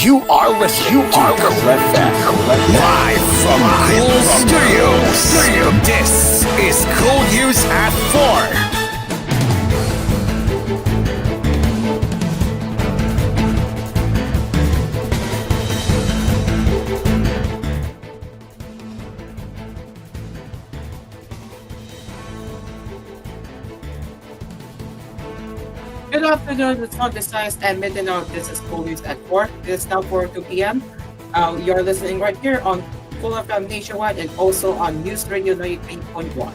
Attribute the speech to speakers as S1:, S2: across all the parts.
S1: You are listening to Correct live from Cool Studios. This is Cool News at 4.
S2: Good afternoon, it's on the science and midnight. This is koolNews at 4. It is now 4 p.m. You're listening right here on Full FM Nationwide and also on News Radio 93.1.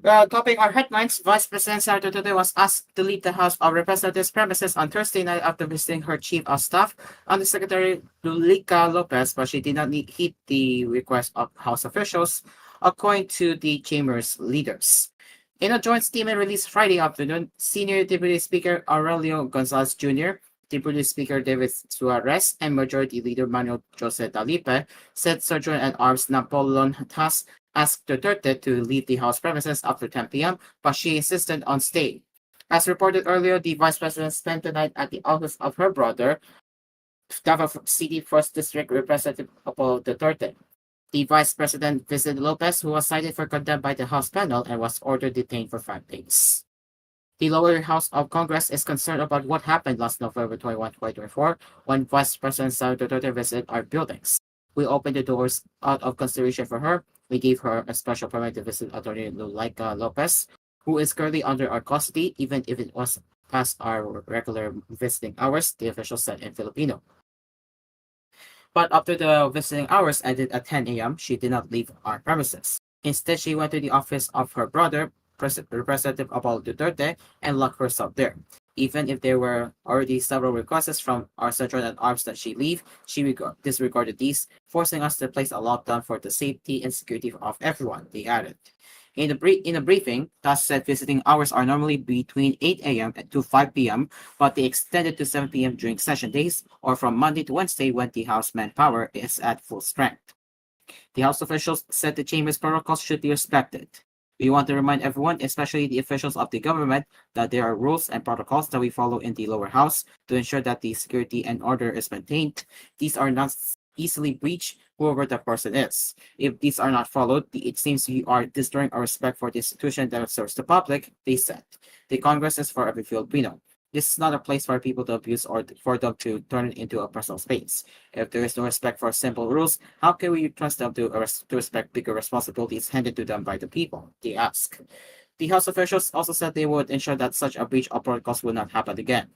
S2: Topping our headlines, Vice President Sara today was asked to leave the House of Representatives premises on Thursday night after visiting her Chief of Staff, Undersecretary Lulica Lopez, but she did not heed the request of House officials, according to the Chamber's leaders. In a joint statement released Friday afternoon, Senior Deputy Speaker Aurelio Gonzalez Jr., Deputy Speaker David Suarez, and Majority Leader Manuel Jose Dalipe said Sergeant at Arms Napoleon Tas asked Duterte to leave the House premises after 10 p.m., but she insisted on staying. As reported earlier, the Vice President spent the night at the office of her brother, Davao City 1st District Representative Apollo Duterte. The Vice President visited Lopez, who was cited for contempt by the House panel and was ordered detained for 5 days. The lower house of Congress is concerned about what happened last November 21, 2024, when Vice President Sara Duterte visited our buildings. We opened the doors out of consideration for her. We gave her a special permit to visit Attorney Lulica Lopez, who is currently under our custody, even if it was past our regular visiting hours, the official said in Filipino. But after the visiting hours ended at 10 a.m., she did not leave our premises. Instead, she went to the office of her brother, Representative Apollo Duterte, and locked herself there. Even if there were already several requests from our Sergeant at Arms that she leave, she disregarded these, forcing us to place a lockdown for the safety and security of everyone, they added. In a briefing, TAS said visiting hours are normally between 8 a.m. to 5 p.m., but they extended to 7 p.m. during session days or from Monday to Wednesday when the House manpower is at full strength. The House officials said the Chamber's protocols should be respected. We want to remind everyone, especially the officials of the government, that there are rules and protocols that we follow in the lower house to ensure that the security and order is maintained. These are not easily breached, whoever the person is. If these are not followed, it seems we are destroying our respect for the institution that serves the public, they said. The Congress is for every Filipino. This is not a place for people to abuse or for them to turn it into a personal space. If there is no respect for simple rules, how can we trust them to respect bigger responsibilities handed to them by the people? They ask. The House officials also said they would ensure that such a breach of protocols will not happen again.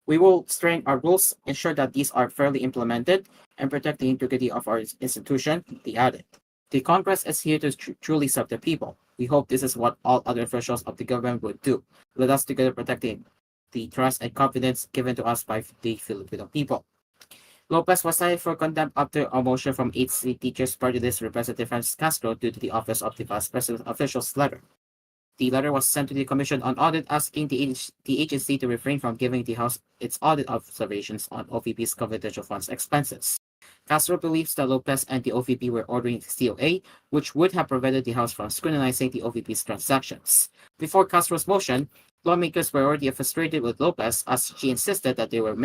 S2: We will strengthen our rules, ensure that these are fairly implemented, and protect the integrity of our institution, they added. The Congress is here to truly serve the people. We hope this is what all other officials of the government would do. Let us together protect the trust and confidence given to us by the Filipino people. Lopez was cited for contempt after a motion from 8 teachers party list Representative Francis Castro due to the office of the Vice President official's letter. The letter was sent to the Commission on Audit asking the agency to refrain from giving the House its audit observations on OVP's confidential funds expenses. Castro believes that Lopez and the OVP were ordering COA, which would have prevented the House from scrutinizing the OVP's transactions. Before Castro's motion, lawmakers were already frustrated with Lopez as she insisted that there were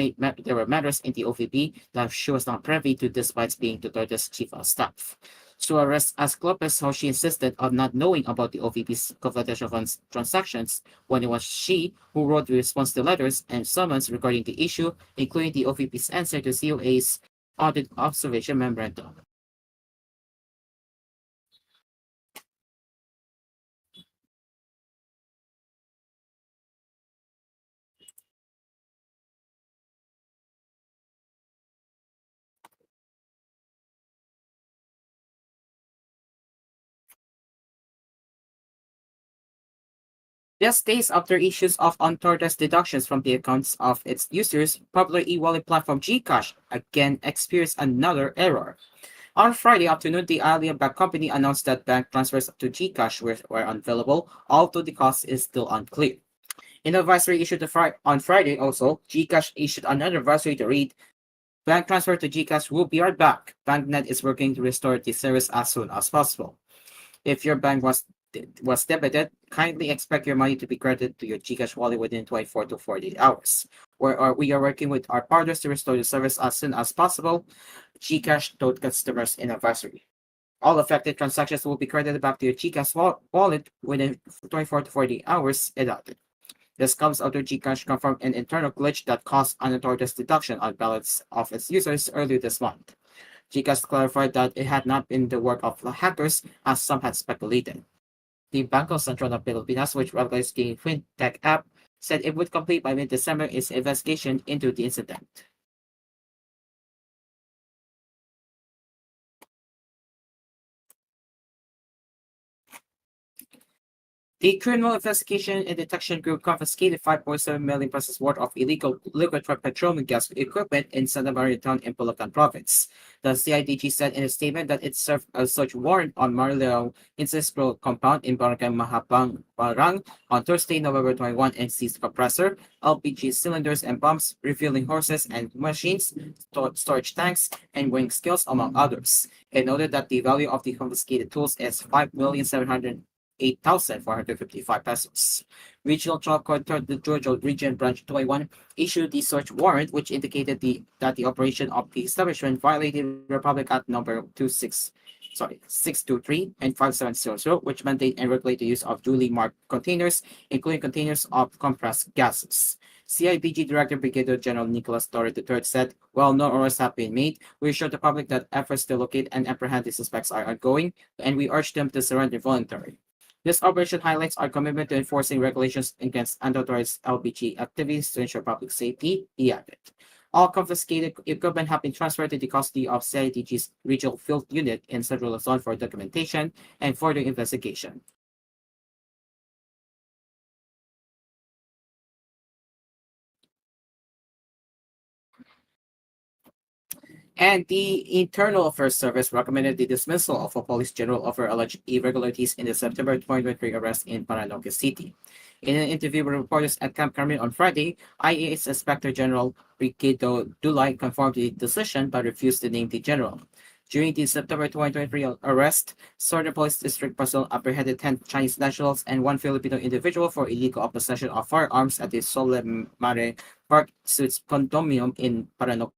S2: matters in the OVP that she was not privy to despite being Duterte's chief of staff. Suarez asked Lopez how she insisted on not knowing about the OVP's confidential funds transactions when it was she who wrote the response to letters and summons regarding the issue, including the OVP's answer to COA's audit observation memorandum. Just days after issues of unauthorized deductions from the accounts of its users, popular e-wallet platform Gcash again experienced another error. On Friday afternoon, the Alia Bank Company announced that bank transfers to Gcash were unavailable, although the cost is still unclear. In advisory issued on Friday also, GCash issued another advisory to read, bank transfer to GCash will be right back. BankNet is working to restore the service as soon as possible. If your bank was debited, kindly expect your money to be credited to your GCash wallet within 24 to 48 hours. We are working with our partners to restore the service as soon as possible. GCash told customers in advisory. All affected transactions will be credited back to your GCash wallet within 24 to 48 hours, it added. This comes after GCash confirmed an internal glitch that caused unauthorized deduction on balance of its users earlier this month. GCash clarified that it had not been the work of hackers, as some had speculated. The Bangko Sentral ng Pilipinas, which regulates the fintech app, said it would complete by mid-December its investigation into the incident. The Criminal Investigation and Detection Group confiscated 5.7 million pesos worth of illegal liquefied petroleum gas equipment in Santa Maria Town in Bulacan Province. The CIDG said in a statement that it served a search warrant on Marleo Ancestral Compound in Barangay Mahapang, Parang on Thursday, November 21 and seized compressor, LPG cylinders and pumps, refueling horses and machines, storage tanks, and weighing scales, among others. It noted that the value of the confiscated tools is 5,708,455 pesos. Regional Trial Court Third the Georgia Region Branch 21 issued the search warrant, which indicated that the operation of the establishment violated Republic Act number 623 and 5700, which mandate and regulate the use of duly marked containers, including containers of compressed gases. CIDG Director Brigadier General Nicholas Torre III said, while no arrests have been made, we assure the public that efforts to locate and apprehend the suspects are ongoing, and we urge them to surrender voluntarily. This operation highlights our commitment to enforcing regulations against unauthorized LPG activities to ensure public safety, he added. All confiscated equipment have been transferred to the custody of CIDG's Regional Field Unit in Central Luzon for documentation and further investigation. And the Internal Affairs Service recommended the dismissal of a police general over alleged irregularities in the September 2023 arrest in Paranaque City. In an interview with reporters at Camp Carmen on Friday, IAS Inspector General Ricardo Dulay confirmed the decision but refused to name the general. During the September 2023 arrest, Southern Police District personnel apprehended 10 Chinese nationals and one Filipino individual for illegal possession of firearms at the Sole Mare Park Suites condominium in Paranaque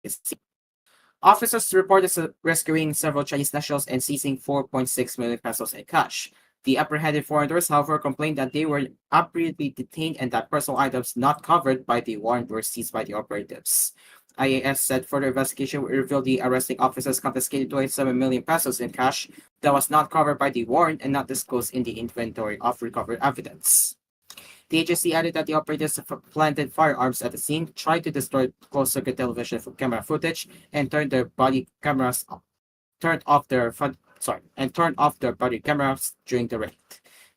S2: City. Officers reported rescuing several Chinese nationals and seizing 4.6 million pesos in cash. The apprehended foreigners, however, complained that they were appropriately detained and that personal items not covered by the warrant were seized by the operatives. IAS said further investigation will reveal the arresting officers confiscated 27 million pesos in cash that was not covered by the warrant and not disclosed in the inventory of recovered evidence. The agency added that the operators planted firearms at the scene, tried to destroy closed-circuit television camera footage, and turned off their body cameras during the raid.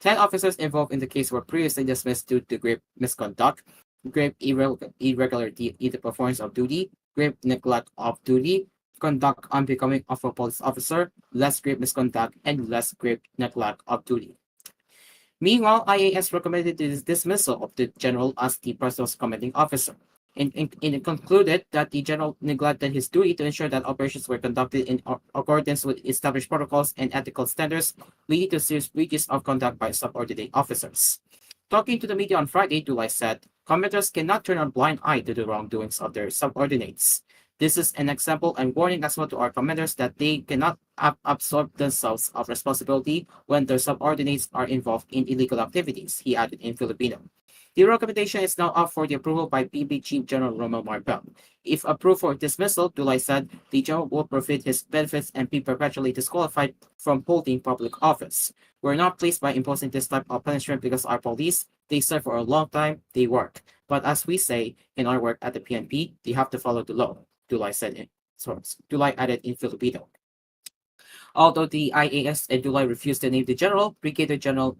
S2: 10 officers involved in the case were previously dismissed due to grave misconduct, grave irregularity in the performance of duty, grave neglect of duty, conduct unbecoming of a police officer, less grave misconduct, and less grave neglect of duty. Meanwhile, IAS recommended the dismissal of the general as the personal commanding officer. It concluded that the general neglected his duty to ensure that operations were conducted in accordance with established protocols and ethical standards, leading to serious breaches of conduct by subordinate officers. Talking to the media on Friday, Dulay said, commanders cannot turn a blind eye to the wrongdoings of their subordinates. This is an example and warning as well to our commanders that they cannot absorb themselves of responsibility when their subordinates are involved in illegal activities, he added in Filipino. The recommendation is now up for the approval by PB Chief General Romel Marbel. If approved for dismissal, Dulay said, the general will forfeit his benefits and be perpetually disqualified from holding public office. We're not pleased by imposing this type of punishment because our police, they serve for a long time, they work. But as we say in our work at the PNP, they have to follow the law, Dulay added in Filipino. Although the IAS and Dulay refused to name the general, Brigadier General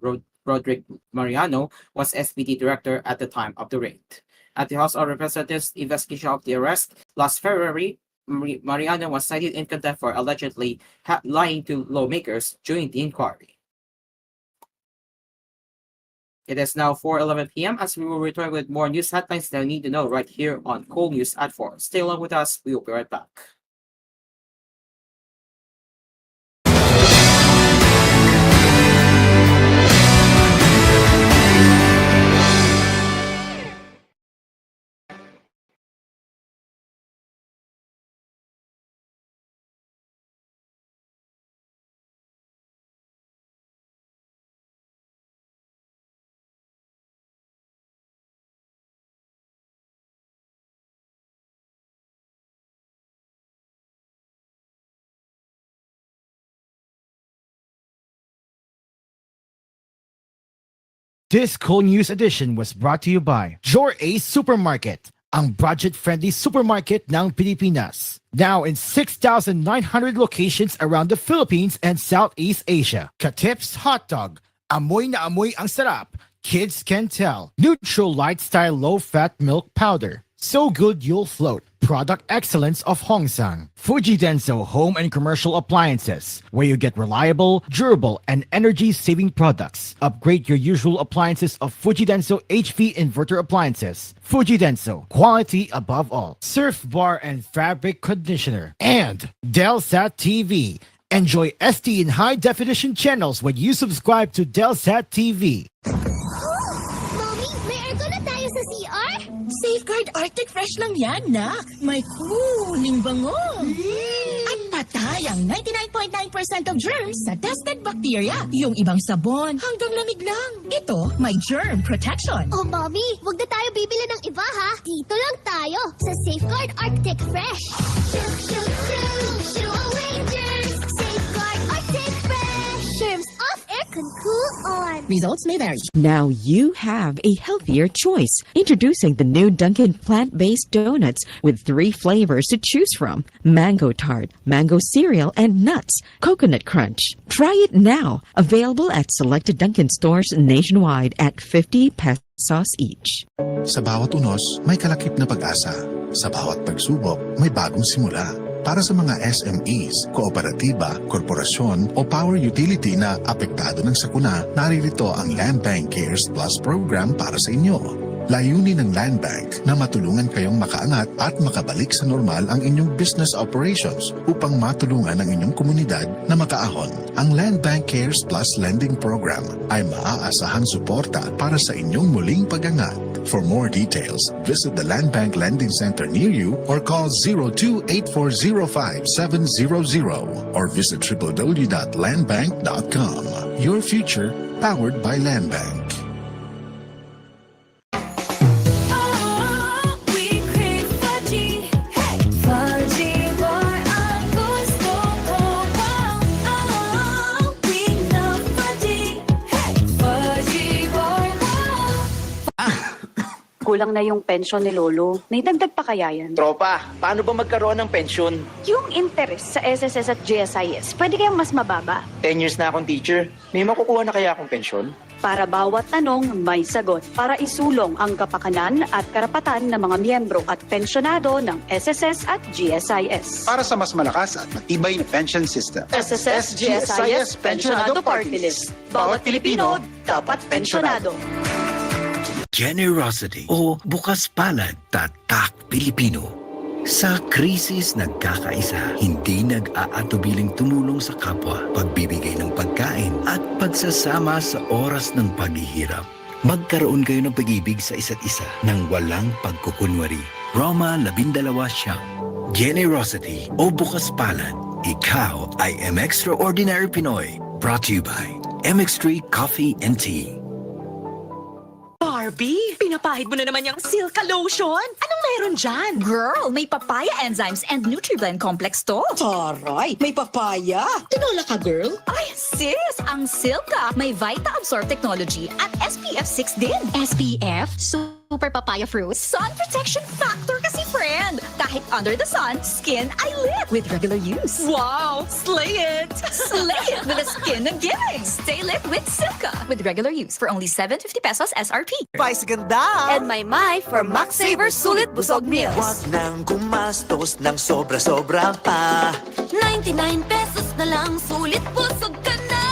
S2: Roderick Mariano was SPD director at the time of the raid. At the House of Representatives investigation of the arrest last February, Mariano was cited in contempt for allegedly lying to lawmakers during the inquiry. It is now 4:11 p.m. as we will return with more news headlines that you need to know right here on koolNews at 4. Stay along with us. We will be right back.
S3: This koolNews edition was brought to you by Your Ace Supermarket, ang budget-friendly supermarket ng Pilipinas. Now in 6,900 locations around the Philippines and Southeast Asia. Katip's Hot Dog, amoy na amoy ang sarap. Kids can tell. Neutral Light Style Low-Fat Milk Powder. So good you'll float. Product excellence of Hongsang. Fuji Denso Home and Commercial Appliances, where you get reliable, durable, and energy-saving products. Upgrade your usual appliances of Fuji Denso HV inverter appliances. Fuji Denso, quality above all. Surf Bar and Fabric Conditioner. And Delsat TV. Enjoy SD in high-definition channels when you subscribe to Delsat TV.
S4: Mommy, may aircon na tayo sa CR?
S5: Safeguard Arctic Fresh lang yan, nak. May cooling bango. At patay ang 99.9% of germs sa tested bacteria. Yung ibang sabon, hanggang lamig lang. Ito, may germ protection.
S4: Oh, Mommy, wag na tayo bibili ng iba, ha? Dito lang tayo sa Safeguard Arctic Fresh. Shoo away germs. Safeguard Arctic Fresh. Germs off, aircon cool on.
S5: Results may vary.
S6: Now you have a healthier choice. Introducing the new Dunkin' plant-based donuts with 3 flavors to choose from: mango tart, mango cereal, and nuts, coconut crunch. Try it now. Available at selected Dunkin' stores nationwide at 50 pesos each.
S7: Sa bawat unos, may kalakip na pag-asa. Sa bawat pagsubok, may bagong simula. Para sa mga SMEs, kooperatiba, korporasyon o power utility na apektado ng sakuna, naririto ang Land Bank Cares Plus program para sa inyo. Layunin ng Land Bank na matulungan kayong makaangat at makabalik sa normal ang inyong business operations upang matulungan ang inyong komunidad na makaahon. Ang Land Bank Cares Plus Lending Program ay maaasahang suporta para sa inyong muling pag-angat. For more details, visit the Land Bank Lending Center near you or call 02-8405-700 or visit www.landbank.com. Your future powered by Land Bank.
S8: Kulang na yung pensyon ni Lolo. Naidagdag pa kaya yan?
S9: Tropa, paano ba magkaroon ng pensyon?
S8: Yung interest sa SSS at GSIS, pwede kayang mas mababa.
S9: 10 years na akong teacher. May makukuha na kaya akong pensyon?
S8: Para bawat tanong, may sagot. Para isulong ang kapakanan at karapatan ng mga miyembro at pensyonado ng SSS at GSIS.
S10: Para sa mas malakas at matibay na pension system.
S8: SSS GSIS Pensionado Party List. Bawat Pilipino dapat pensyonado.
S1: Generosity o bukas palad, tatak Pilipino. Sa krisis nagkakaisa, hindi nag-aatubiling tumulong sa kapwa, pagbibigay ng pagkain at pagsasama sa oras ng paghihirap. Magkaroon kayo ng pag-ibig sa isa't isa ng walang pagkukunwari. Roma 12 siyam. Generosity o bukas palad, ikaw ay M Extraordinary Pinoy. Brought to you by MX3 Coffee and Tea.
S5: Barbie, pinapahid mo na naman yung Silka Lotion. Anong meron dyan?
S11: Girl, may papaya enzymes and NutriBlend complex to.
S5: Taray, may papaya. Tinola ka, girl.
S11: Ay, sis, ang Silka may Vita Absorb technology at SPF 6 din. SPF? Super papaya fruit. Sun protection factor kasi, friend. Kahit kahit under the sun, skin ay lit with regular use. Wow! Slay it! Slay it with a skin na giving! Stay lit with Silka with regular use for only 750 pesos SRP.
S12: Vice ganda!
S11: And my for Max Saver Sulit Busog Meals.
S12: Huwag nang gumastos ng sobra-sobra pa.
S11: 99 pesos na lang, sulit busog ka na!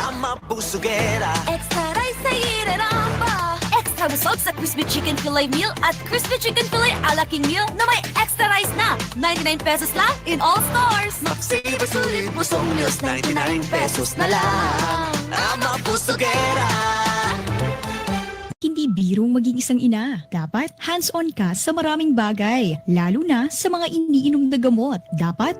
S12: Tama busugera.
S11: Extra rice sa ireramba. Extra busog sa crispy chicken fillet meal at crispy chicken fillet ala king meal na may extra rice na. 99 pesos lang in all stores.
S12: Max Saver Sulit Busog Meals, 99 pesos na lang. Tama busugera.
S5: Hindi birong maging isang ina. Dapat hands-on ka sa maraming bagay, lalo na sa mga iniinom na gamot. Dapat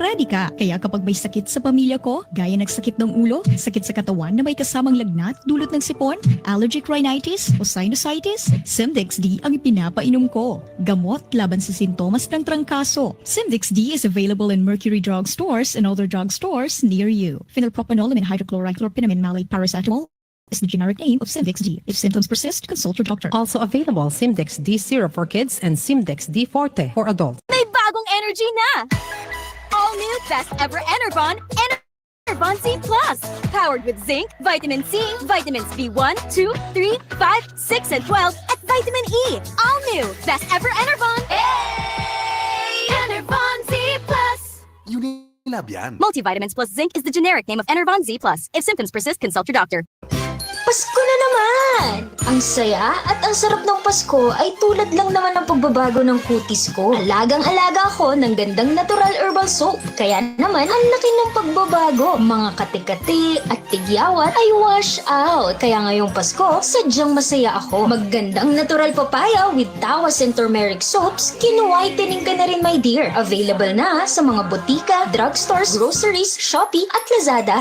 S5: ready ka. Kaya kapag may sakit sa pamilya ko, gaya ng sakit ng ulo, sakit sa katawan na may kasamang lagnat dulot ng sipon, allergic rhinitis o sinusitis, Simdex D ang pinapainom ko. Gamot laban sa sintomas ng trangkaso. Simdex D is available in Mercury Drug Stores and other drug stores near you. Phenylpropanolamine hydrochloride chlorpenamine malate paracetamol is the generic name of Simdex D. If symptoms persist, consult your doctor.
S13: Also available Simdex D Syrup for kids and Simdex D Forte for adults.
S11: May bagong energy na! All new Best Ever Enervon, Enervon C+. Powered with zinc, vitamin C, vitamins B1, 2, 3, 5, 6, and 12, at vitamin E. All new Best Ever Enervon. Hey! Enervon Z+.
S12: Unilab yan.
S11: Multivitamins plus zinc is the generic name of Enervon Z+. If symptoms persist, consult your doctor.
S4: Pasko na naman! Ang saya at ang sarap ng Pasko ay tulad lang naman ng pagbabago ng kutis ko. Alagang-alaga ako ng gandang natural herbal soap. Kaya naman, ang laki ng pagbabago. Mga kati-kati at tigyawat ay wash out. Kaya ngayong Pasko, sadyang masaya ako. Maggandang natural papaya with tawas and turmeric soaps, kinu-whitening ka na rin, my dear. Available na sa mga botika, drugstores, groceries, Shopee at Lazada.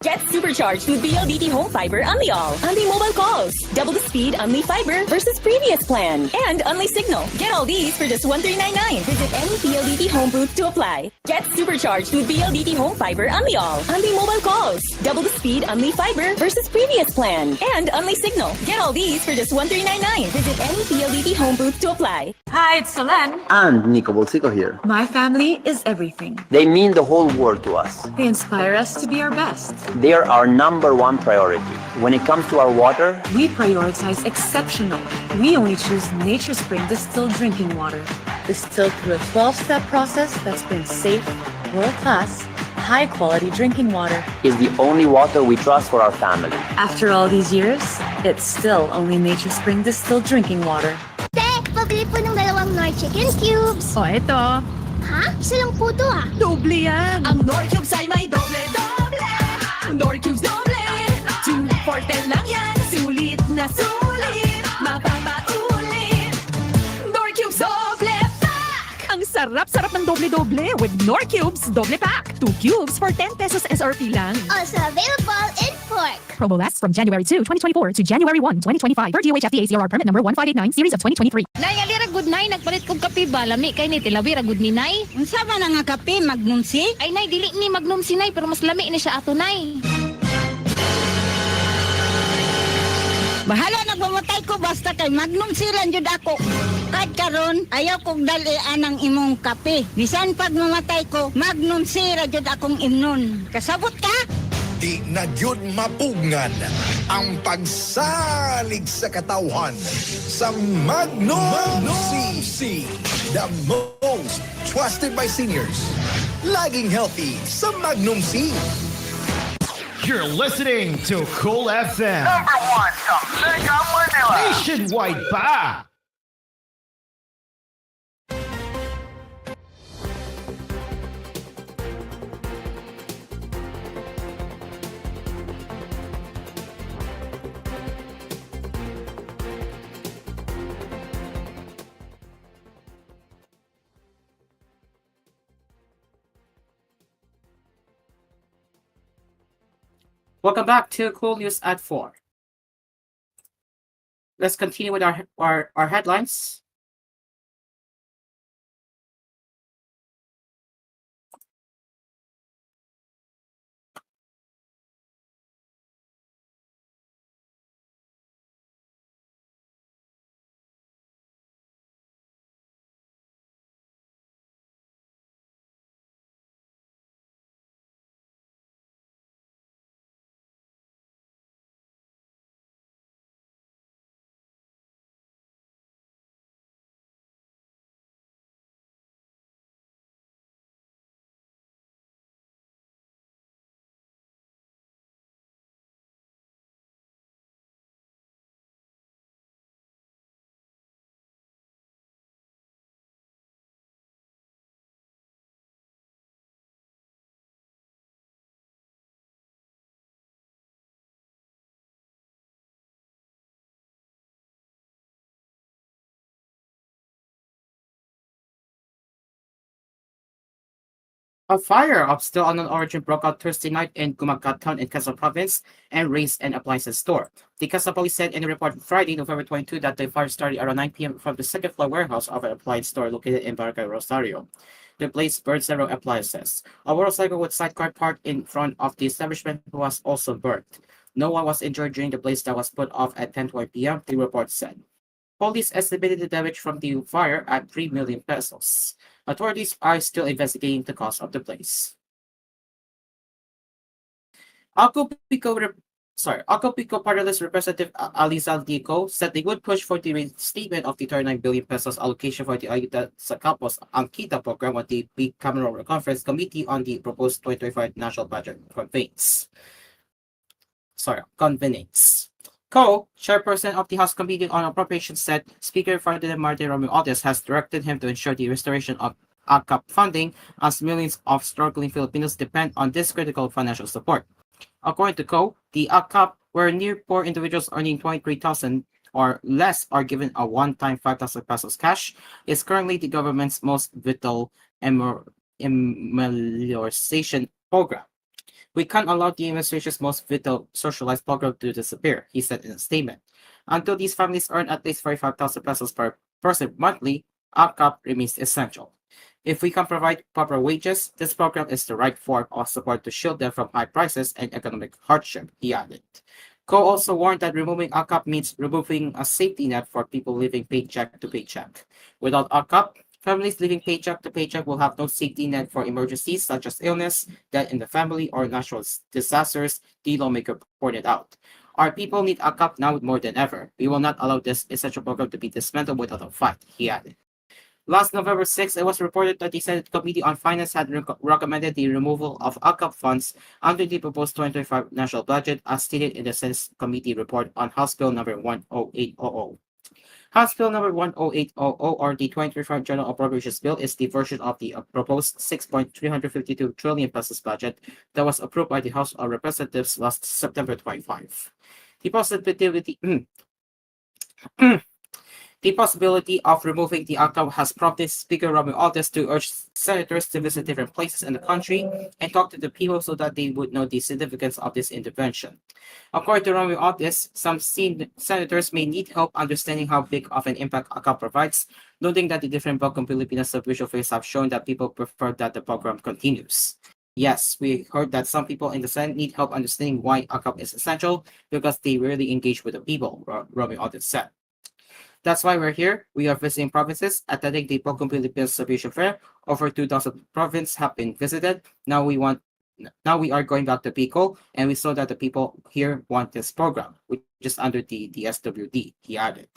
S14: Get supercharged with BLDT Home Fiber Unli All. Unli mobile calls. Double the speed Unli Fiber versus previous plan. And Unli Signal. Get all these for just $1399. Visit any BLDT Home booth to apply. Get supercharged with BLDT Home Fiber Unli All. Unli mobile calls. Double the speed Unli Fiber versus previous plan. And Unli Signal. Get all these for just $1399. Visit any BLDT Home booth to apply.
S15: Hi, it's Solen.
S16: And Nico Bolsico here.
S15: My family is everything.
S16: They mean the whole world to us.
S15: They inspire us to be our best.
S16: They are our number one priority. When it comes to our water,
S15: We prioritize exceptional. We only choose Nature Spring distilled drinking water. Distilled through a 12-step process that's been safe, world-class, high-quality drinking water.
S16: is the only water we trust for our family.
S15: After all these years, it's still only Nature Spring distilled drinking water.
S4: Te, pabili po ng dalawang Nor Chicken Cubes.
S15: Oh, ito.
S4: Ha? Isa lang po to ah.
S15: Doble yan.
S5: Ang Nor Cubes ay may doble-doble. Nor Cubes doble. 2-4 lang yan. Sulit na sulit. Mapapaulit. Nor Cubes doble pack. Ang sarap-sarap ng doble-doble with Nor Cubes doble pack. 2 cubes for 10 pesos SRP lang.
S4: Also available in pork.
S5: Promo lasts from January 2, 2024 to January 1, 2025 per DOH FDA CRR permit number 1589 series of 2023.
S17: Nay, alira good nay, nagpalit kong kape ba? Lami kay ni tilabi ra good ni nay. Unsa man nga kape, Magnum C? Ay nay, dili ni Magnum C nay, pero mas lami ni siya ato nay. Bahala nagmamatay ko basta kay Magnum C lang jud ako. Kahit karon ayaw kong dalian ang imong kape. Bisan pag mamatay ko, Magnum C ra jud akong imnon. Kasabot ka?
S18: Di na yun mapungan ang pagsalig sa katawhan sa Magnum C. The most trusted by seniors. Laging healthy sa Magnum C.
S3: You're listening to Cool FM.
S12: Number 1 sa Mega Manila.
S3: Nationwide pa!
S2: Welcome back to Cool News at 4. Let's continue with our headlines. A fire of still unknown origin broke out Thursday night in Gumagat town in Quezon province and razed an appliances store. The Quezon police said in a report Friday, November 22, that the fire started around 9 p.m. from the second floor warehouse of an appliance store located in Barangay Rosario. The blaze burned several appliances. A motorcycle with sidecar parked in front of the establishment was also burnt. No one was injured during the blaze that was put off at 10:20 p.m., the report said. Police estimated the damage from the fire at 3 million pesos. Authorities are still investigating the cause of the blaze. Alco Pico Party Representative Alizal Dico said they would push for the reinstatement of the 39 billion pesos allocation for the Ayuda sa Kapos Angkita program at the Bicameral Conference Committee on the proposed 2025 National Budget convenates. Chairperson of the House Committee on Appropriations, said Speaker Ferdinand Martin Romualdez has directed him to ensure the restoration of ACAP funding as millions of struggling Filipinos depend on this critical financial support. According to the ACAP, where near poor individuals earning 23,000 or less are given a one-time 5,000 pesos cash, is currently the government's most vital amelioration program. We can't allow the administration's most vital socialized program to disappear, he said in a statement. Until these families earn at least 45,000 pesos per person monthly, ACAP remains essential. If we can provide proper wages, this program is the right form of support to shield them from high prices and economic hardship, he added. Also warned that removing ACAP means removing a safety net for people living paycheck to paycheck. Without ACAP, families living paycheck to paycheck will have no safety net for emergencies such as illness, death in the family, or natural disasters, the lawmaker pointed out. Our people need ACAP now more than ever. We will not allow this essential program to be dismantled without a fight, he added. Last November 6, it was reported that the Senate Committee on Finance had recommended the removal of ACAP funds under the proposed 2025 national budget, as stated in the Senate Committee report on House Bill number 10800. House Bill number 10800, or the 2025 General Appropriations Bill, is the version of the proposed 6.352 trillion pesos budget that was approved by the House of Representatives last September 25. The possibility The possibility of removing the ACAP has prompted Speaker Romualdez to urge senators to visit different places in the country and talk to the people so that they would know the significance of this intervention. According to Romualdez, some senators may need help understanding how big of an impact ACAP provides, noting that the different Bagong Pilipinas sub-visual face have shown that people prefer that the program continues. Yes, we heard that some people in the Senate need help understanding why ACAP is essential because they rarely engage with the people, Romualdez said. That's why we're here. We are visiting provinces, attending the Bagong Pilipinas Subdivision Fair. Over 2,000 provinces have been visited. Now we are going back to Bicol, and we saw that the people here want this program, which is under the SWD, he added.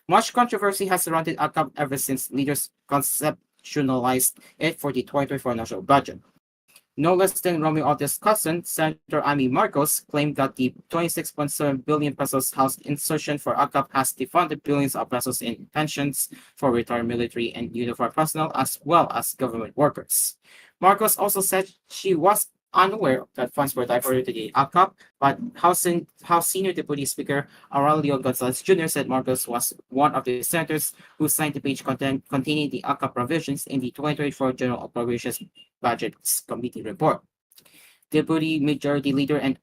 S2: Much controversy has surrounded ACAP ever since leaders conceptualized it for the 2024 national budget. No less than Romualdez's cousin, Senator Amy Marcos, claimed that the 26.7 billion pesos House insertion for ACAP has defunded billions of pesos in pensions for retired military and uniformed personnel as well as government workers. Marcos also said she was unaware that funds were diverted to the ACAP, but House Senior Deputy Speaker Aurelio Gonzalez Jr. said Marcos was one of the senators who signed the page containing the ACAP provisions in the 2024 General Appropriations Budget Committee report. Deputy Majority Leader and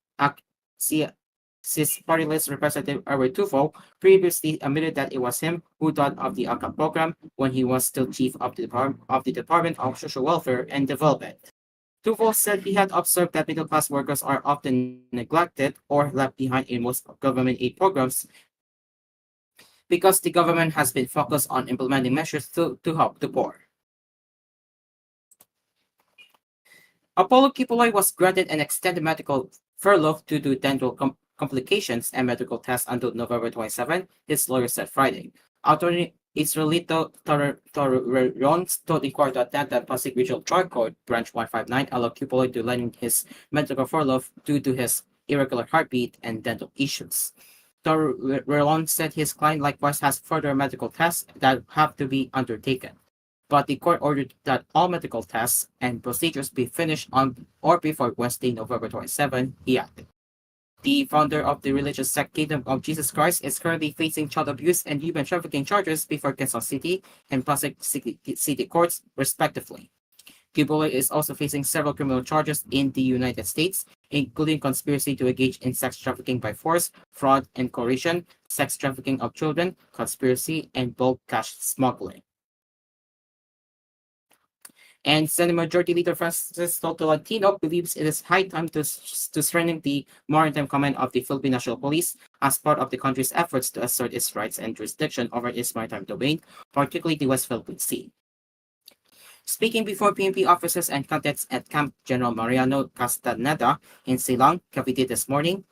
S2: CIS Party List Representative Erwin Tufo previously admitted that it was him who thought of the ACAP program when he was still chief of the Department of Social Welfare and Development. Tufo said he had observed that middle-class workers are often neglected or left behind in most government aid programs because the government has been focused on implementing measures to help the poor. Apollo Kipuloy was granted an extended medical furlough due to dental complications and medical tests until November 27, his lawyer said Friday. Attorney Israelito Torreon told the court that the Pasig Regional Trial Court, Branch 159, allowed Kipuloy to lend his medical furlough due to his irregular heartbeat and dental issues. Torreon said his client likewise has further medical tests that have to be undertaken, but the court ordered that all medical tests and procedures be finished on or before Wednesday, November 27, he added. The founder of the religious sect Kingdom of Jesus Christ is currently facing child abuse and human trafficking charges before Quezon City and Pasig City courts, respectively. Kibuloy is also facing several criminal charges in the United States, including conspiracy to engage in sex trafficking by force, fraud and coercion, sex trafficking of children, conspiracy, and bulk cash smuggling. And Senate Majority Leader Francis Tolentino believes it is high time to strengthen the Maritime Command of the Philippine National Police as part of the country's efforts to assert its rights and jurisdiction over its maritime domain, particularly the West Philippine Sea. Speaking before PNP officers and cadets at Camp General Mariano Castaneda in Silang, Cavite this morning,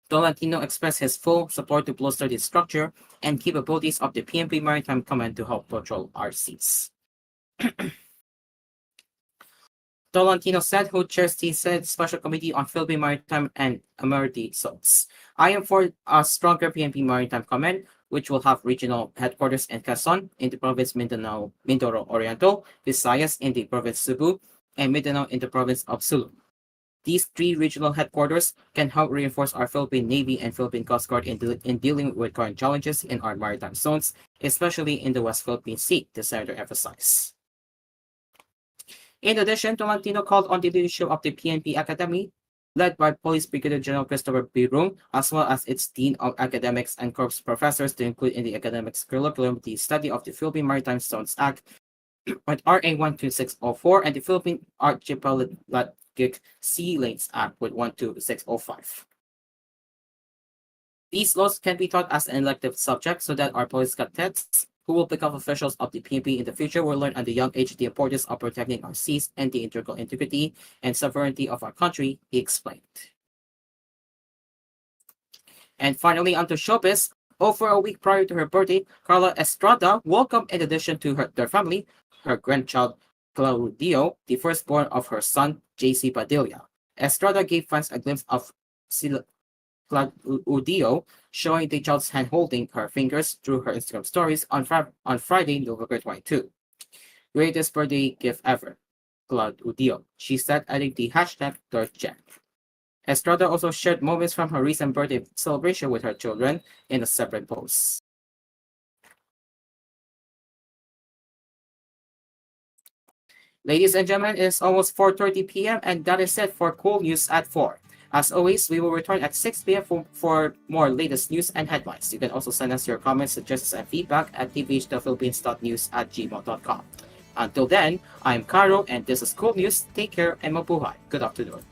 S2: Tolentino expressed his full support to bolster the structure and capabilities of the PNP Maritime Command to help patrol our seas. Tolentino said, who chairs the Senate Special Committee on Philippine Maritime and Emergency Zones. I am for a stronger PNP Maritime Command, which will have regional headquarters in Quezon, in the province Mindoro Oriental, Visayas in the province Cebu, and Mindanao in the province of Sulu. These three regional headquarters can help reinforce our Philippine Navy and Philippine Coast Guard in dealing with current challenges in our maritime zones, especially in the West Philippine Sea, the senator emphasized. In addition, Tolentino called on the leadership of the PNP Academy, led by Police Brigadier General Christopher Birung, as well as its Dean of Academics and Corps Professors, to include in the academics curriculum the study of the Philippine Maritime Zones Act with RA 12604 and the Philippine Archipelagic Sea Lanes Act with 12605. These laws can be taught as an elective subject so that our police cadets who will become officials of the PNP in the future will learn at the young age the importance of protecting our seas and the integral integrity and sovereignty of our country, he explained. And finally, onto showbiz. Over a week prior to her birthday, Carla Estrada welcomed, in addition to their family, her grandchild Claudio, the firstborn of her son, JC Padilla. Estrada gave fans a glimpse of Claudio, showing the child's hand holding her fingers through her Instagram stories on Friday, November 22. Greatest birthday gift ever, Claudio, she said, adding the hashtag #3rd Estrada also shared moments from her recent birthday celebration with her children in a separate post. Ladies and gentlemen, it is almost 4:30 p.m. and that is it for koolNews at 4. As always, we will return at 6 p.m. for more latest news and headlines. You can also send us your comments, suggestions, and feedback at tvhthephilippines.news@gmail.com. Until then, I'm Caro, and this is koolNews. Take care and mabuhay. Good afternoon.